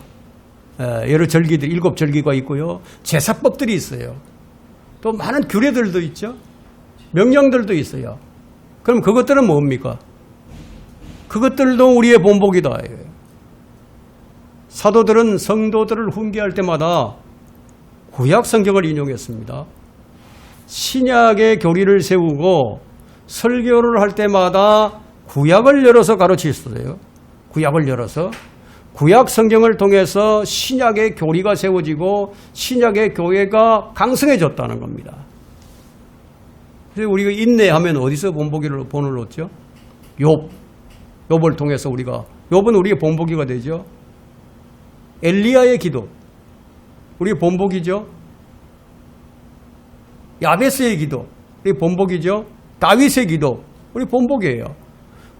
여러 절기들, 7절기가 있고요. 제사법들이 있어요. 또 많은 규례들도 있죠. 명령들도 있어요. 그럼 그것들은 뭡니까? 그것들도 우리의 본보기다. 사도들은 성도들을 훈계할 때마다 구약 성경을 인용했습니다. 신약의 교리를 세우고 설교를 할 때마다 구약을 열어서 가르치셨어요. 구약을 열어서. 구약 성경을 통해서 신약의 교리가 세워지고 신약의 교회가 강성해졌다는 겁니다. 그래서 우리가 인내하면 어디서 본보기를 얻죠? 욥을 통해서 욥은 우리의 본보기가 되죠. 엘리야의 기도, 우리의 본보기죠. 야베스의 기도, 우리 본보기죠. 다윗의 기도, 우리 본보기예요.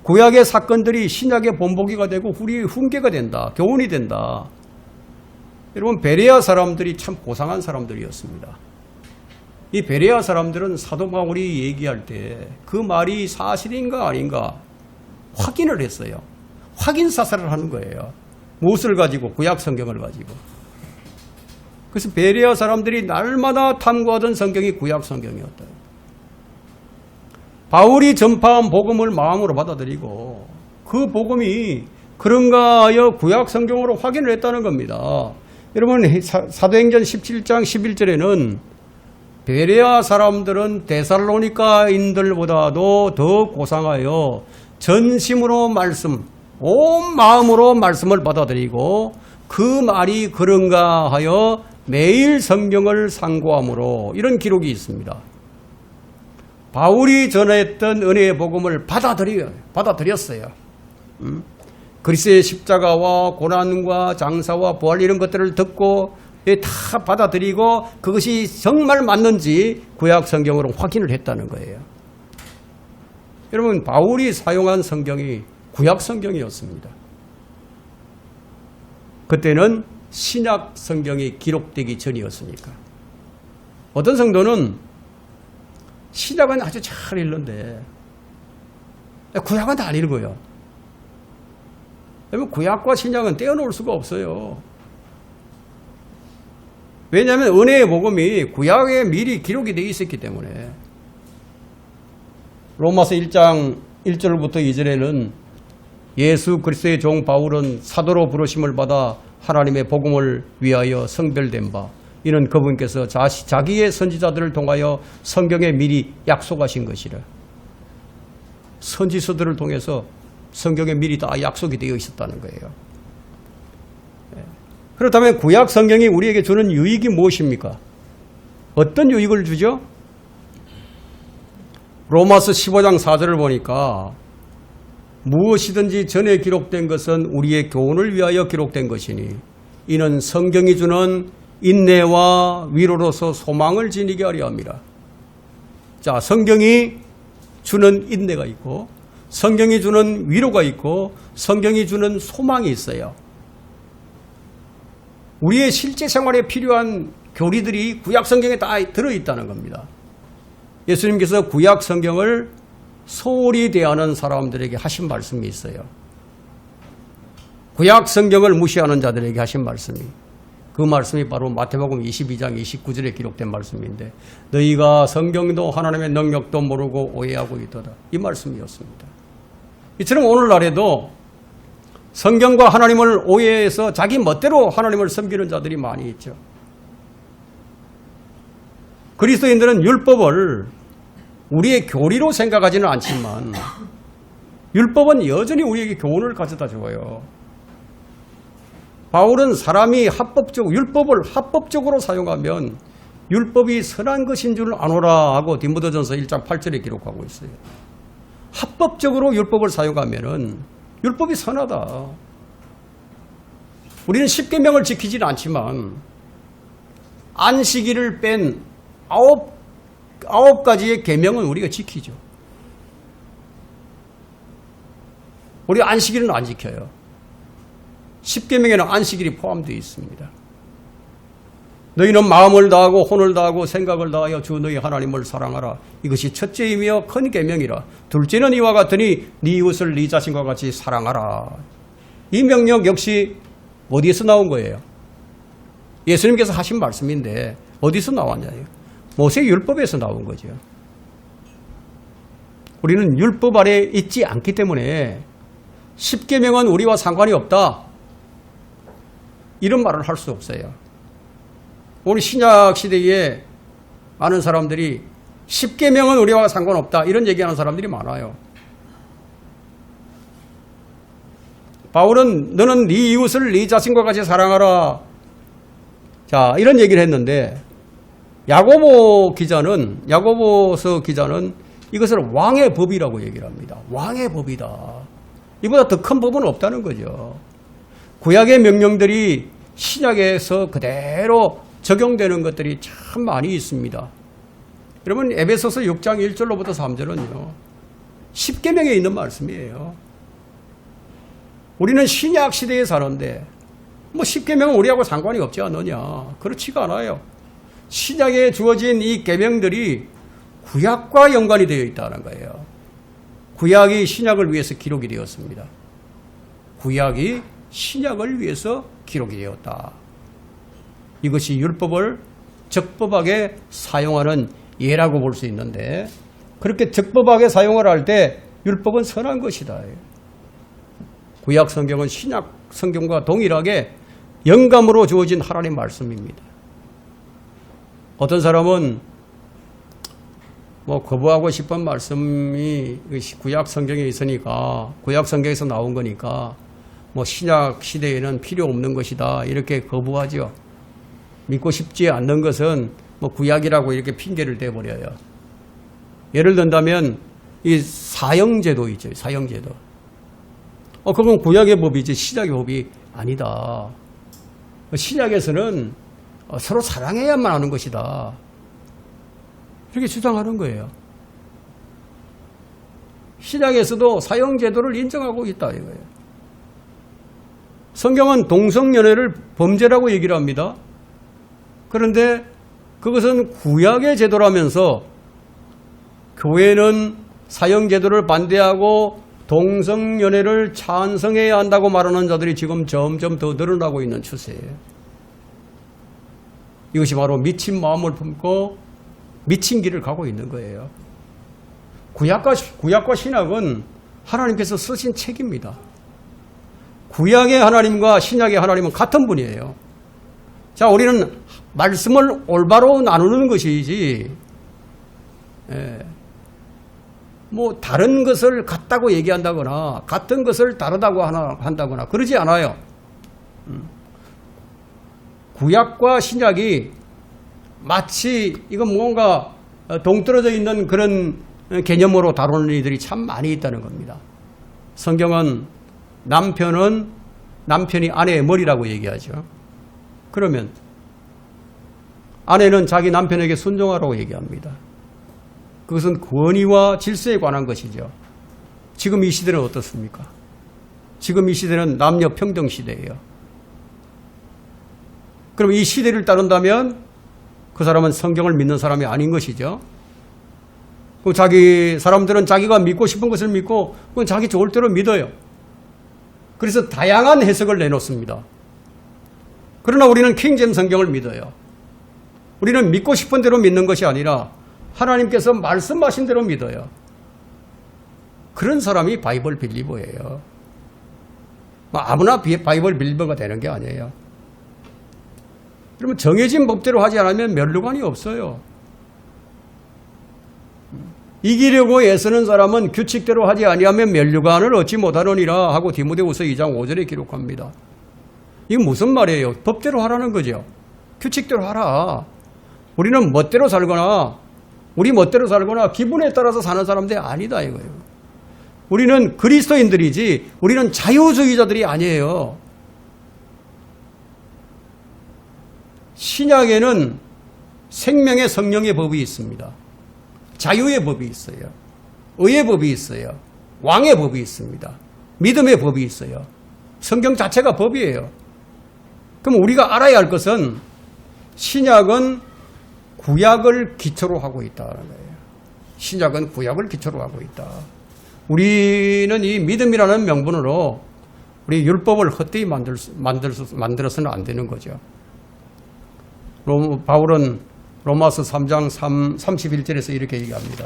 구약의 사건들이 신약의 본보기가 되고 우리의 훈계가 된다, 교훈이 된다. 여러분, 베레아 사람들이 참 고상한 사람들이었습니다. 이 베레아 사람들은 사도 바울이 얘기할 때 그 말이 사실인가 아닌가 확인을 했어요. 확인 사살을 하는 거예요. 무엇을 가지고? 구약 성경을 가지고. 그래서 베레아 사람들이 날마다 탐구하던 성경이 구약 성경이었다. 바울이 전파한 복음을 마음으로 받아들이고 그 복음이 그런가 하여 구약 성경으로 확인을 했다는 겁니다. 여러분, 사도행전 17장 11절에는 베레아 사람들은 데살로니가인들보다도 더 고상하여 전심으로 온 마음으로 말씀을 받아들이고 그 말이 그런가 하여 매일 성경을 상고함으로, 이런 기록이 있습니다. 바울이 전했던 은혜의 복음을 받아들였어요. 그리스도의 십자가와 고난과 장사와 부활, 이런 것들을 듣고 다 받아들이고 그것이 정말 맞는지 구약 성경으로 확인을 했다는 거예요. 여러분, 바울이 사용한 성경이 구약 성경이었습니다. 그때는 신약 성경이 기록되기 전이었으니까. 어떤 성도는 신약은 아주 잘 읽는데 구약은 안 읽어요. 여러분, 구약과 신약은 떼어놓을 수가 없어요. 왜냐하면 은혜의 복음이 구약에 미리 기록이 되어 있었기 때문에. 로마서 1장 1절부터 2절에는 예수 그리스도의 종 바울은 사도로 부르심을 받아 하나님의 복음을 위하여 성별된 바, 이는 그분께서 자기의 선지자들을 통하여 성경에 미리 약속하신 것이라. 선지서들을 통해서 성경에 미리 다 약속이 되어 있었다는 거예요. 그렇다면 구약 성경이 우리에게 주는 유익이 무엇입니까? 어떤 유익을 주죠? 로마서 15장 4절을 보니까 무엇이든지 전에 기록된 것은 우리의 교훈을 위하여 기록된 것이니 이는 성경이 주는 인내와 위로로서 소망을 지니게 하려 합니다. 자, 성경이 주는 인내가 있고 성경이 주는 위로가 있고 성경이 주는 소망이 있어요. 우리의 실제 생활에 필요한 교리들이 구약 성경에 다 들어있다는 겁니다. 예수님께서 구약 성경을 소홀히 대하는 사람들에게 하신 말씀이 있어요. 구약 성경을 무시하는 자들에게 하신 말씀이, 그 말씀이 바로 마태복음 22장 29절에 기록된 말씀인데, 너희가 성경도 하나님의 능력도 모르고 오해하고 있도다, 이 말씀이었습니다. 이처럼 오늘날에도 성경과 하나님을 오해해서 자기 멋대로 하나님을 섬기는 자들이 많이 있죠. 그리스도인들은 율법을 우리의 교리로 생각하지는 않지만 율법은 여전히 우리에게 교훈을 가져다 줘요. 바울은 사람이 율법을 합법적으로 사용하면 율법이 선한 것인 줄 아노라 하고 디모데전서 1장 8절에 기록하고 있어요. 합법적으로 율법을 사용하면은 율법이 선하다. 우리는 10계명을 지키지는 않지만 안식일을 뺀 아홉 가지의 계명은 우리가 지키죠. 우리 안식일은 안 지켜요. 10계명에는 안식일이 포함되어 있습니다. 너희는 마음을 다하고 혼을 다하고 생각을 다하여 주 너희 하나님을 사랑하라. 이것이 첫째이며 큰 계명이라. 둘째는 이와 같으니 네 이웃을 네 자신과 같이 사랑하라. 이 명령 역시 어디에서 나온 거예요? 예수님께서 하신 말씀인데 어디서 나왔냐요? 모세율법에서 나온 거죠. 우리는 율법 아래 있지 않기 때문에 10계명은 우리와 상관이 없다, 이런 말을 할 수 없어요. 오늘 신약 시대에 많은 사람들이 10계명은 우리와 상관없다, 이런 얘기하는 사람들이 많아요. 바울은 너는 네 이웃을 네 자신과 같이 사랑하라, 자, 이런 얘기를 했는데 야고보서 기자는 이것을 왕의 법이라고 얘기를 합니다. 왕의 법이다. 이보다 더 큰 법은 없다는 거죠. 구약의 명령들이 신약에서 그대로 적용되는 것들이 참 많이 있습니다. 여러분 에베소서 6장 1절로부터 3절은요. 10계명에 있는 말씀이에요. 우리는 신약 시대에 사는데 뭐 10계명은 우리하고 상관이 없지 않느냐. 그렇지가 않아요. 신약에 주어진 이 계명들이 구약과 연관이 되어 있다는 거예요. 구약이 신약을 위해서 기록이 되었습니다. 구약이 신약을 위해서 기록이 되었다. 이것이 율법을 적법하게 사용하는 예라고 볼 수 있는데 그렇게 적법하게 사용을 할 때 율법은 선한 것이다. 구약 성경은 신약 성경과 동일하게 영감으로 주어진 하나님 말씀입니다. 어떤 사람은 뭐 거부하고 싶은 말씀이 구약 성경에 있으니까 구약 성경에서 나온 거니까 뭐 신약 시대에는 필요 없는 것이다 이렇게 거부하죠. 믿고 싶지 않는 것은 뭐 구약이라고 이렇게 핑계를 대버려요. 예를 든다면 이 사형제도 있죠. 사형제도. 그건 구약의 법이지 신약의 법이 아니다. 신약에서는 서로 사랑해야만 하는 것이다. 이렇게 주장하는 거예요. 신약에서도 사형제도를 인정하고 있다 이거예요. 성경은 동성연애를 범죄라고 얘기를 합니다. 그런데 그것은 구약의 제도라면서 교회는 사형제도를 반대하고 동성연애를 찬성해야 한다고 말하는 자들이 지금 점점 더 늘어나고 있는 추세예요. 이것이 바로 미친 마음을 품고 미친 길을 가고 있는 거예요. 구약과 신약은 하나님께서 쓰신 책입니다. 구약의 하나님과 신약의 하나님은 같은 분이에요. 자, 우리는 말씀을 올바로 나누는 것이지, 뭐 다른 것을 같다고 얘기한다거나 같은 것을 다르다고 한다거나 그러지 않아요. 구약과 신약이 마치 이건 뭔가 동떨어져 있는 그런 개념으로 다루는 이들이 참 많이 있다는 겁니다. 성경은 남편이 아내의 머리라고 얘기하죠. 그러면 아내는 자기 남편에게 순종하라고 얘기합니다. 그것은 권위와 질서에 관한 것이죠. 지금 이 시대는 어떻습니까? 지금 이 시대는 남녀 평등 시대예요. 그럼 이 시대를 따른다면 그 사람은 성경을 믿는 사람이 아닌 것이죠. 사람들은 자기가 믿고 싶은 것을 믿고 그건 자기 좋을 대로 믿어요. 그래서 다양한 해석을 내놓습니다. 그러나 우리는 킹제임스 성경을 믿어요. 우리는 믿고 싶은 대로 믿는 것이 아니라 하나님께서 말씀하신 대로 믿어요. 그런 사람이 바이블 빌리버예요. 아무나 바이블 빌리버가 되는 게 아니에요. 그러면 정해진 법대로 하지 않으면 면류관이 없어요. 이기려고 애쓰는 사람은 규칙대로 하지 아니하면 면류관을 얻지 못하느니라 하고 디모데후서 2장 5절에 기록합니다. 이게 무슨 말이에요? 법대로 하라는 거죠. 규칙대로 하라. 우리는 멋대로 살거나 기분에 따라서 사는 사람들이 아니다 이거예요. 우리는 그리스도인들이지 우리는 자유주의자들이 아니에요. 신약에는 생명의 성령의 법이 있습니다. 자유의 법이 있어요. 의의 법이 있어요. 왕의 법이 있습니다. 믿음의 법이 있어요. 성경 자체가 법이에요. 그럼 우리가 알아야 할 것은 신약은 구약을 기초로 하고 있다는 거예요. 신약은 구약을 기초로 하고 있다. 우리는 이 믿음이라는 명분으로 우리 율법을 헛되이 만들어서는 안 되는 거죠. 바울은 로마서 3장 31절에서 이렇게 얘기합니다.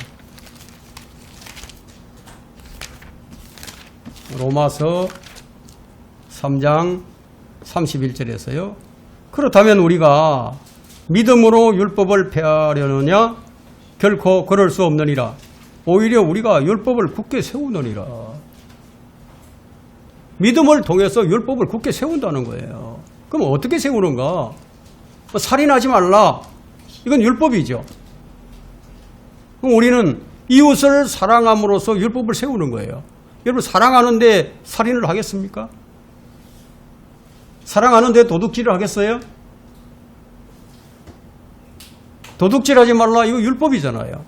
로마서 3장 31절에서요. 그렇다면 우리가 믿음으로 율법을 폐하려느냐? 결코 그럴 수 없느니라. 오히려 우리가 율법을 굳게 세우느니라. 믿음을 통해서 율법을 굳게 세운다는 거예요. 그럼 어떻게 세우는가? 살인하지 말라. 이건 율법이죠. 그럼 우리는 이웃을 사랑함으로써 율법을 세우는 거예요. 여러분, 사랑하는데 살인을 하겠습니까? 사랑하는데 도둑질을 하겠어요? 도둑질하지 말라, 이거 율법이잖아요.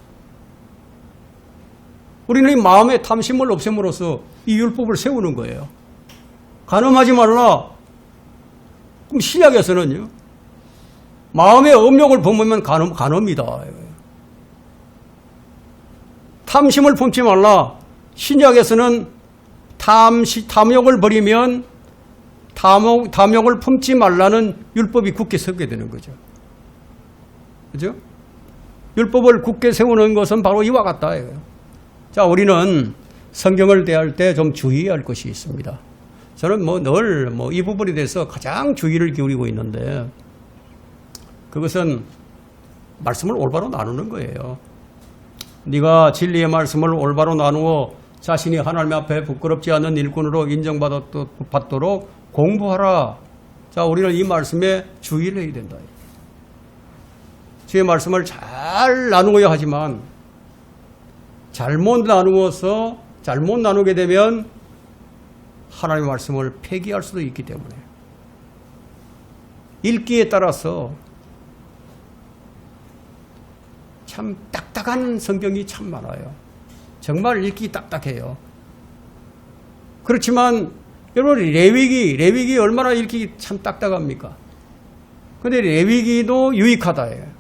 우리는 이 마음의 탐심을 없앰으로써 이 율법을 세우는 거예요. 간음하지 말라. 그럼 신약에서는요, 마음의 업욕을 범하면 간음이다. 탐심을 품지 말라. 신약에서는 탐욕을 버리면 탐욕을 품지 말라는 율법이 굳게 서게 되는 거죠. 그죠? 율법을 굳게 세우는 것은 바로 이와 같다. 자, 우리는 성경을 대할 때 좀 주의해야 할 것이 있습니다. 저는 늘 이 부분에 대해서 가장 주의를 기울이고 있는데, 그것은 말씀을 올바로 나누는 거예요. 네가 진리의 말씀을 올바로 나누어 자신이 하나님 앞에 부끄럽지 않은 일꾼으로 인정받도록 공부하라. 자, 우리는 이 말씀에 주의를 해야 된다. 주의 말씀을 잘 나누어야 하지만 잘못 나누게 되면 하나님의 말씀을 폐기할 수도 있기 때문에 읽기에 따라서 참 딱딱한 성경이 참 많아요. 정말 읽기 딱딱해요. 그렇지만 여러분, 레위기 얼마나 읽기 참 딱딱합니까? 그런데 레위기도 유익하다예요.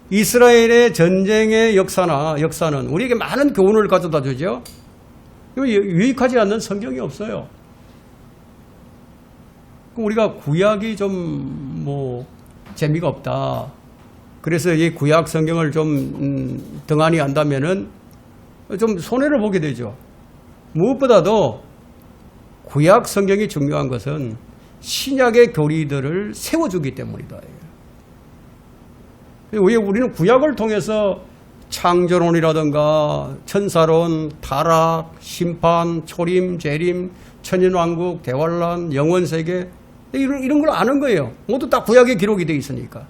이스라엘의 전쟁의 역사는 우리에게 많은 교훈을 가져다 주죠. 유익하지 않는 성경이 없어요. 우리가 구약이 좀 재미가 없다. 그래서 이 구약 성경을 좀 등한히 한다면은 좀 손해를 보게 되죠. 무엇보다도 구약 성경이 중요한 것은 신약의 교리들을 세워주기 때문이다. 우리는 구약을 통해서 창조론이라든가 천사론, 타락, 심판, 초림, 재림, 천인왕국, 대환란, 영원세계 이런 걸 아는 거예요. 모두 다 구약에 기록이 되어 있으니까.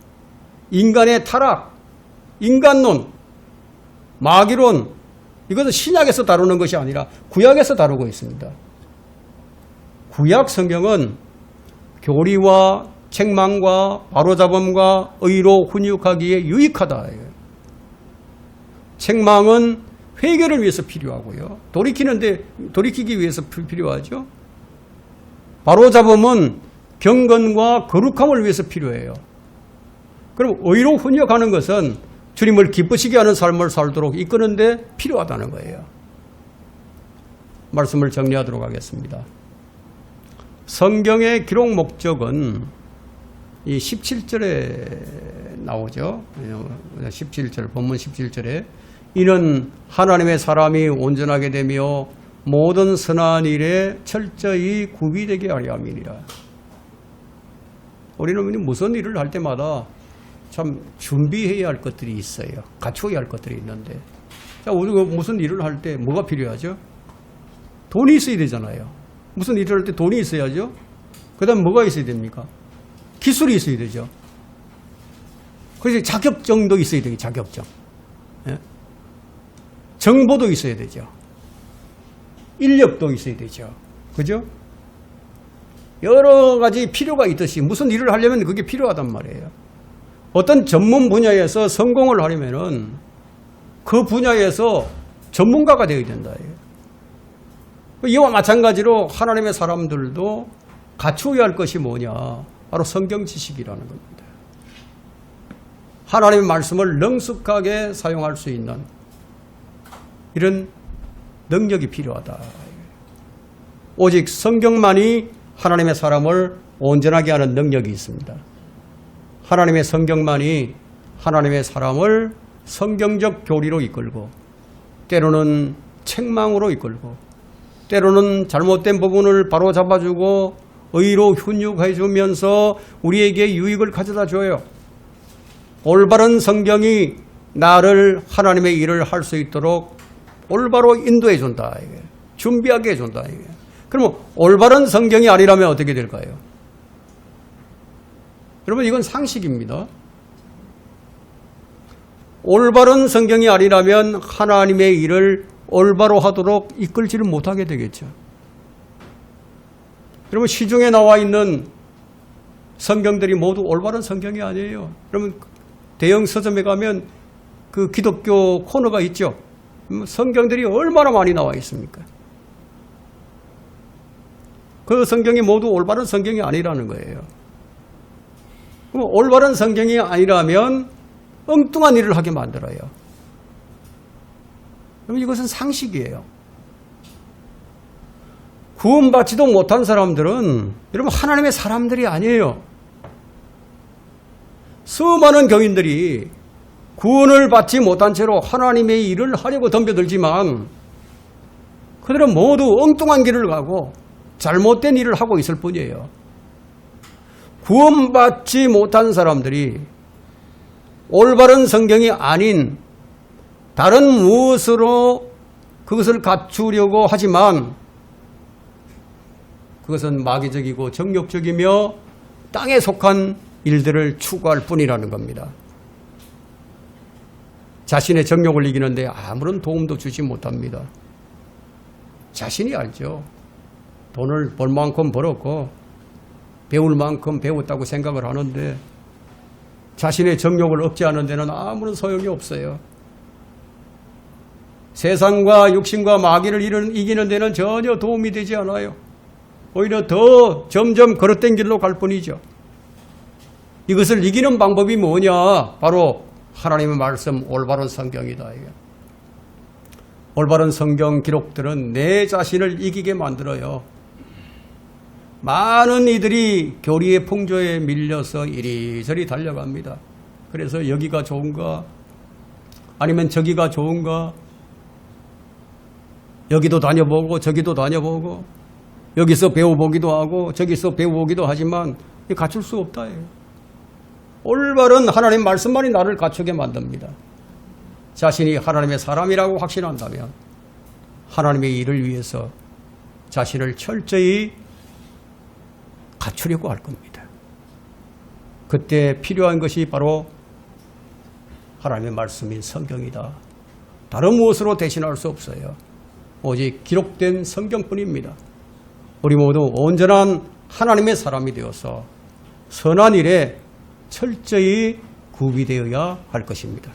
인간의 타락, 인간론, 마귀론, 이것은 신약에서 다루는 것이 아니라 구약에서 다루고 있습니다. 구약 성경은 교리와 책망과 바로잡음과 의로 훈육하기에 유익하다. 책망은 회개를 위해서 필요하고요. 돌이키기 위해서 필요하죠. 바로잡음은 경건과 거룩함을 위해서 필요해요. 그럼 의로 훈육하는 것은 주님을 기쁘시게 하는 삶을 살도록 이끄는데 필요하다는 거예요. 말씀을 정리하도록 하겠습니다. 성경의 기록 목적은 이 17절에 나오죠. 17절, 본문 17절에 이는 하나님의 사람이 온전하게 되며 모든 선한 일에 철저히 구비되게 하려 함이니라. 우리는 무슨 일을 할 때마다 참 준비해야 할 것들이 있어요. 갖추어야 할 것들이 있는데, 자, 우리가 무슨 일을 할 때 뭐가 필요하죠? 돈이 있어야 되잖아요. 무슨 일을 할 때 돈이 있어야죠. 그 다음 뭐가 있어야 됩니까? 기술이 있어야 되죠. 그래서 자격증도 있어야 되죠. 자격증. 예? 정보도 있어야 되죠. 인력도 있어야 되죠. 그죠? 여러 가지 필요가 있듯이 무슨 일을 하려면 그게 필요하단 말이에요. 어떤 전문 분야에서 성공을 하려면은 그 분야에서 전문가가 되어야 된다. 이와 마찬가지로 하나님의 사람들도 갖추어야 할 것이 뭐냐? 바로 성경 지식이라는 겁니다. 하나님의 말씀을 능숙하게 사용할 수 있는 이런 능력이 필요하다. 오직 성경만이 하나님의 사람을 온전하게 하는 능력이 있습니다. 하나님의 성경만이 하나님의 사람을 성경적 교리로 이끌고, 때로는 책망으로 이끌고, 때로는 잘못된 부분을 바로 잡아주고 의로 훈육해 주면서 우리에게 유익을 가져다 줘요. 올바른 성경이 나를 하나님의 일을 할 수 있도록 올바로 인도해 준다. 준비하게 해준다. 그러면 올바른 성경이 아니라면 어떻게 될까요? 여러분, 이건 상식입니다. 올바른 성경이 아니라면 하나님의 일을 올바로 하도록 이끌지를 못하게 되겠죠. 여러분, 시중에 나와 있는 성경들이 모두 올바른 성경이 아니에요. 여러분, 대형 서점에 가면 그 기독교 코너가 있죠. 성경들이 얼마나 많이 나와 있습니까? 그 성경이 모두 올바른 성경이 아니라는 거예요. 그럼 올바른 성경이 아니라면 엉뚱한 일을 하게 만들어요. 그럼 이것은 상식이에요. 구원받지도 못한 사람들은 여러분 하나님의 사람들이 아니에요. 수많은 교인들이 구원을 받지 못한 채로 하나님의 일을 하려고 덤벼들지만 그들은 모두 엉뚱한 길을 가고 잘못된 일을 하고 있을 뿐이에요. 구원받지 못한 사람들이 올바른 성경이 아닌 다른 무엇으로 그것을 갖추려고 하지만 그것은 마귀적이고 정욕적이며 땅에 속한 일들을 추구할 뿐이라는 겁니다. 자신의 정욕을 이기는데 아무런 도움도 주지 못합니다. 자신이 알죠. 돈을 벌 만큼 벌었고 배울 만큼 배웠다고 생각을 하는데 자신의 정욕을 억제하는 데는 아무런 소용이 없어요. 세상과 육신과 마귀를 이기는 데는 전혀 도움이 되지 않아요. 오히려 더 점점 그릇된 길로 갈 뿐이죠. 이것을 이기는 방법이 뭐냐? 바로 하나님의 말씀, 올바른 성경이다. 올바른 성경 기록들은 내 자신을 이기게 만들어요. 많은 이들이 교리의 풍조에 밀려서 이리저리 달려갑니다. 그래서 여기가 좋은가? 아니면 저기가 좋은가? 여기도 다녀보고 저기도 다녀보고 여기서 배워보기도 하고 저기서 배워보기도 하지만 갖출 수 없다. 올바른 하나님 말씀만이 나를 갖추게 만듭니다. 자신이 하나님의 사람이라고 확신한다면 하나님의 일을 위해서 자신을 철저히 갖추려고 할 겁니다. 그때 필요한 것이 바로 하나님의 말씀인 성경이다. 다른 무엇으로 대신할 수 없어요. 오직 기록된 성경뿐입니다. 우리 모두 온전한 하나님의 사람이 되어서 선한 일에 철저히 구비되어야 할 것입니다.